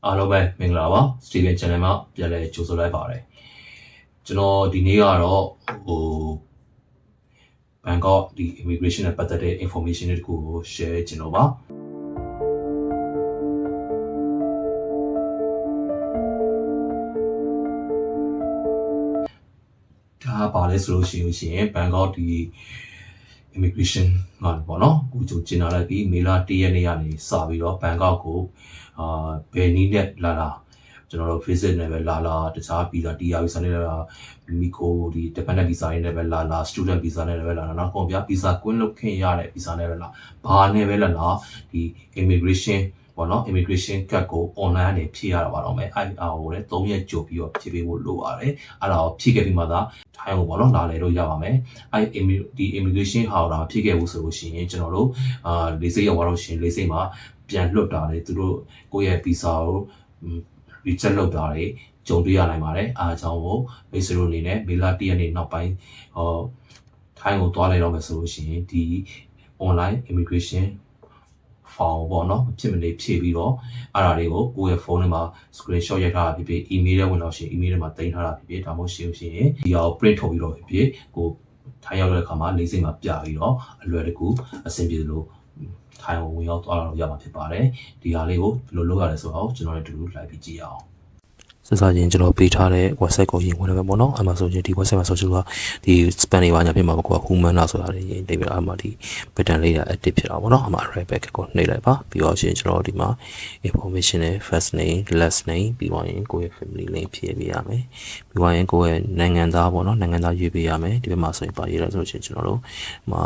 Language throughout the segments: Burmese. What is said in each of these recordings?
အားလုံးပဲမင်္ဂလာပါ Steven Channel မှာပြန်လည်ကြိုဆိုလိုက်ပါတယ်ကျွန်တော်ဒီနေ့ကတော့ဘန်ကောက်ဒီ immigration နဲ့ပတ်သက်တဲ့ information တွေတခုကို share ကျွန်တော်ပါဒါပါလဲဆိုလို့ရှိရင်ဘန်ကောက်ဒီ immigration ကပေါ့နော်အခုကျင်းလာလိုက်ပြီးမေလ1ရက်နေ့ကနေစပြီးတော့ဘန်ကောက်ကိုဘယ်နည်းနဲ့လာကျွန်တော်တို့ visit နဲ့ပဲလာတခြား visa TR visa နဲ့လာမိကိုဒီ dependent visa နဲ့ပဲလာ student visa နဲ့ပဲလာနောက်ကုန်ပြ visa ကွင်းလုပ်ခင်ရတဲ့ visa နဲ့ပဲလာဘာနဲ့ပဲလာဒီ immigration ပေါ့နော် immigration card ကို online နဲ့ဖြည့်ရတာပါတော့မယ်အဲ့ဟိုလေ3ရက်ကြိုပြီးတော့ဖြည့်ပေးဖို့လိုပါတယ်အဲ့ဒါကိုဖြည့်ခဲ့ပြီးမှသာထိုင်းကိုပေါ့နော်လာလေလို့ရပါမယ်အဲ့ဒီ immigration ဟာတာဖြည့်ခဲ့ဖို့ဆိုလို့ရှိရင်ကျွန်တော်တို့လေးစိတ်ရောက်တော့ရှင်လေးစိတ်မှာပြန်လွတ်တာလေသူတို့ကိုယ့်ရဲ့ visa ကိုreject လုပ်တာတွေကြုံတွေ့ရနိုင်ပါတယ်အားကြောင့်ကိုမိတ်ဆွေတို့အနေနဲ့မေလ1ရက်နေ့နောက်ပိုင်းထိုင်းကိုသွားလိုက်တော့မယ်ဆိုလို့ရှိရင်ဒီ online immigration form ပေါ့နော်ဖြစ်မနေဖြည့်ပြီးတော့အဲ့ဒါတွေကိုကိုယ့်ရဲ့ဖုန်းထဲမှာ screenshot ရိုက်ထားတာဖြစ်ဖြစ် email ထဲဝင်တော့ရှင် email ထဲမှာတင်ထားတာဖြစ်ဖြစ်ဒါမှမဟုတ်ရှင်ဒီဟာကို print ထုတ်ပြီးတော့ဖြစ်ဖြစ်ကိုထိုင်းရောက်တဲ့အခါမှာလေးစိတ်မှာပြပြီးတော့အလွယ်တကူအဆင်ပြေလို့ထိုင်းကိုဝင်ရောက်သွားတော့ရမှာဖြစ်ပါတယ်ဒီဟာလေးကိုဘယ်လိုလုပ်ရလဲဆိုတော့ကျွန်တော်တို့တူတူလိုက်ပြီးကြည့်အောင်စစချင်းကျွန်တော်ပေးထားတဲ့ website ကိုရင်ဝင်ရမယ်ပေါ့နော်အဲ့မှာဆိုရင်ဒီ website မှာဆိုချင်ကဒီ span တွေပါညာဖြစ်မှာပေါ့ကွာ human လားဆိုတာလေးရင်တိတ်ပြီးအဲ့မှာဒီ pattern လေးက active ဖြစ်တာပေါ့နော်အဲ့မှာ array back ကိုနှိပ်လိုက်ပါပြီးတော့ရှင်ကျွန်တော်ဒီမှာ information နဲ့ first name last name ပြီးတော့ရင်ကိုယ့်ရဲ့ family name ဖြည့်ပေးရမယ်ပြီးတော့ရင်ကိုယ့်ရဲ့နိုင်ငံသားပေါ့နော်နိုင်ငံသားရွေးပေးရမယ်ဒီဘက်မှာဆိုရင်ပါရေးရဆိုလို့ရှင်ကျွန်တော်တို့ဒီမှာ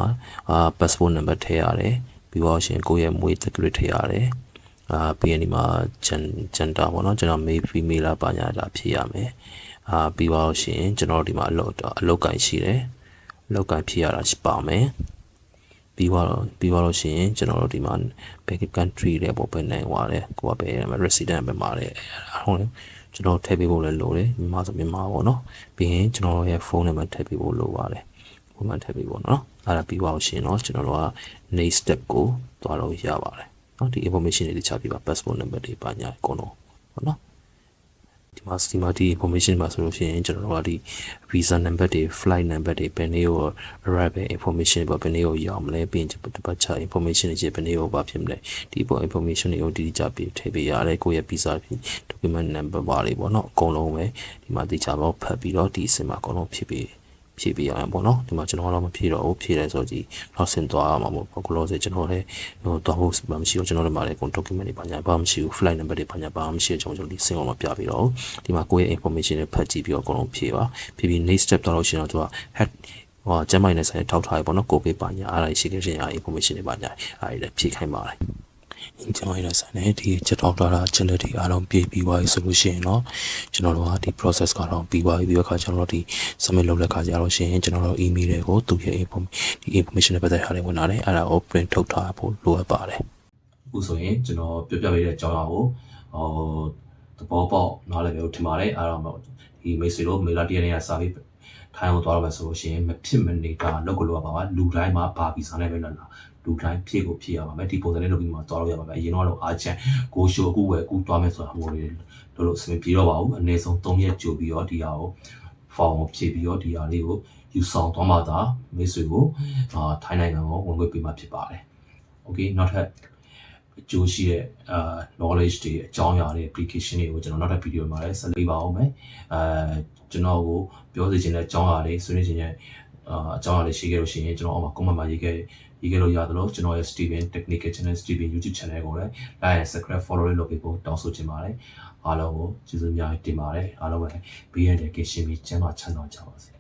passport number ထည့်ရတယ်ပြီးတော့ရှင်ကိုယ့်ရဲ့မွေးတက္ကရာထည့်ရတယ်ပြီးရင်ဒီမှာ gender ပေါ့နော်ကျွန်တော် male female လာပါညာလာဖြည့်ရမယ်ပြီးတော့ရှင်ကျွန်တော်ဒီမှာအလုပ်ကိုင်ရှိတယ်အလုပ်ကိုင်ဖြည့်ရတာပါမယ်ပြီးတော့ရှင်ကျွန်တော်တို့ဒီမှာ back country တဲ့ပေါ့ပဲနိုင်သွားတယ်ကိုကပဲ resident ပဲမှာတယ်ဟုတ်တယ်ကျွန်တော်ထည့်ပေးဖို့လည်းလိုတယ်မြန်မာဆိုမြန်မာပေါ့နော်ပြီးရင်ကျွန်တော်ရဲ့ဖုန်းနံပါတ်ထည့်ပေးဖို့လိုပါတယ်ဖုန်းနံပါတ်ထည့်ပေးဖို့နော်အဲ့ဒါပြီးတော့ရှင်တော့ကျွန်တော်တို့က next step ကိုသွားလို့ရပါတယ်နော်ဒီ information တွေချပြပါ passport number တွေပါညာအကုန်လုံးပေါ့နော်ဒီမှာဒီ information မှာဆိုလို့ရှိရင်ကျွန်တော်တို့ကဒီ visa number တွေ flight number တွေဘယ်နေ့ကို arrival information ပေါ့ဘယ်နေ့ကိုရောက်မလဲပြီးရင် departure information တွေဘယ်နေ့ကိုပါဖြစ်မလဲဒီပေါ် information တွေကိုတိကျပြီးထည့်ပေးရတယ်ကိုယ့်ရဲ့ visa document number ပါတွေပေါ့နော်အကုန်လုံးပဲဒီမှာတိကျပေါ့ဖတ်ပြီးတော့ဒီအစင်မှာအကုန်လုံးဖြည့်ပေးရအောင်ပေါ့နော်ဒီမှာကျွန်တော်တော့မဖြည့်တော့ဘူးဖြည့်တယ်ဆိုတော့နောက်ဆင်သွားမှာပေါ့ဘလို့ဆိုကျွန်တော်လည်းသွားဖို့မရှိတော့ကျွန်တော်တို့မှာလည်း document တွေပါညာဘာမှမရှိဘူး flight number တွေပါညာဘာမှမရှိကျွန်တော်ဒီဆင်အောင်မပြပြီးတော့ဒီမှာကိုယ့်ရဲ့ information တွေဖတ်ကြည့်ပြီးတော့အကုန်လုံးဖြည့်ပါဖြည့်ပြီး next step တော့လို့ရှိရင်တော့သူက head ကျမ်းမိုင်နဲ့ဆိုင်ထောက်ထားရပေါ့နော်ကိုပေးပါညာအားရရှိခဲ့ခြင်းအား information တွေပါညာအားရဖြည့်ခိုင်းပါတယ်ကျွန်တော်ရဆိုင်နေဒီချက်တော့တာချက်လက်တွေအားလုံးပြည့်ပြီးသွားပြီဆိုလို့ရှိရင်တော့ကျွန်တော်တို့ကဒီ process ကတော့ပြီးသွားပြီပြီးတော့ခါကျွန်တော်တို့ဒီ submit လုပ်တဲ့ခါကျတော့ရှင်ကျွန်တော်တို့ email တွေကိုသူ့ရဲ့ information တွေပတ်သက်ထားတယ်ဝင်လာတယ်အဲ့ဒါကို print ထုတ်ထားဖို့လိုအပ်ပါတယ်အခုဆိုရင်ကျွန်တော်ပြပြပေးတဲ့အကြောင်းအရာကိုသဘောပေါက်နားလည်လို့ထင်ပါတယ်အဲ့တော့ဒီမိတ်ဆွေတို့မေလာတရနေ့ကစာပြီးထိုင်းကိုသွားတော့မယ်ဆိုလို့ရှိရင်မဖြစ်မနေတာလောက်ကိုလောက်ပါလူတိုင်းမှာဘာဗီဇာနဲ့ပဲလာလူတိုင်းဖြည့်ရပါမယ်ဒီပုံစံနဲ့လုပ်ပြီးမှသွားလို့ရပါမယ်အရင်တော့အားချန်ကိုရှိုးအခုဝယ်အခုသွားမယ်ဆိုတာဟိုလို့အဆင်ပြေတော့ပါဘူးအနည်းဆုံး3ရက်ကြိုပြီးတော့ဒီဟာကိုဖောင်ကိုဖြည့်ပြီးတော့ဒီဟာလေးကိုယူဆောင်သွားမှသာမိတ်ဆွေကိုထိုင်းနိုင်ငံကိုဝင်ခွင့်ပေးမှဖြစ်ပါတယ်โอเคနောက်ထပ်အကျိုးရှိတဲ့knowledge တွေအကြောင်းအရာတွေ application တွေကိုကျွန်တော်နောက်ထပ်ဗီဒီယိုမှာလည်းဆက်ပေးပါအောင်မယ်ကျွန်တော်ကိုပြောစီခြင်းတဲ့အကြောင်းအရာတွေဆွေးနွေးခြင်းရဲ့အကြောင်းအရာတွေရှိခဲ့လို့ရှိရင်ကျွန်တော်အောက်မှာ comment မှာရေးခဲ့လို့ရတယ်လို့ကျွန်တော်ရဲ့ Steven Technical Channel Steven YouTube Channel ကိုလည်း like and subscribe follow လုပ်ပေးဖို့တောင်းဆိုချင်ပါတယ်အားလုံးကိုကျေးဇူးများတင်ပါတယ်အားလုံးပဲဘေးရန်တဲ့ကင်းရှင်းပြီးကျန်းမာချမ်းသာကြပါစေ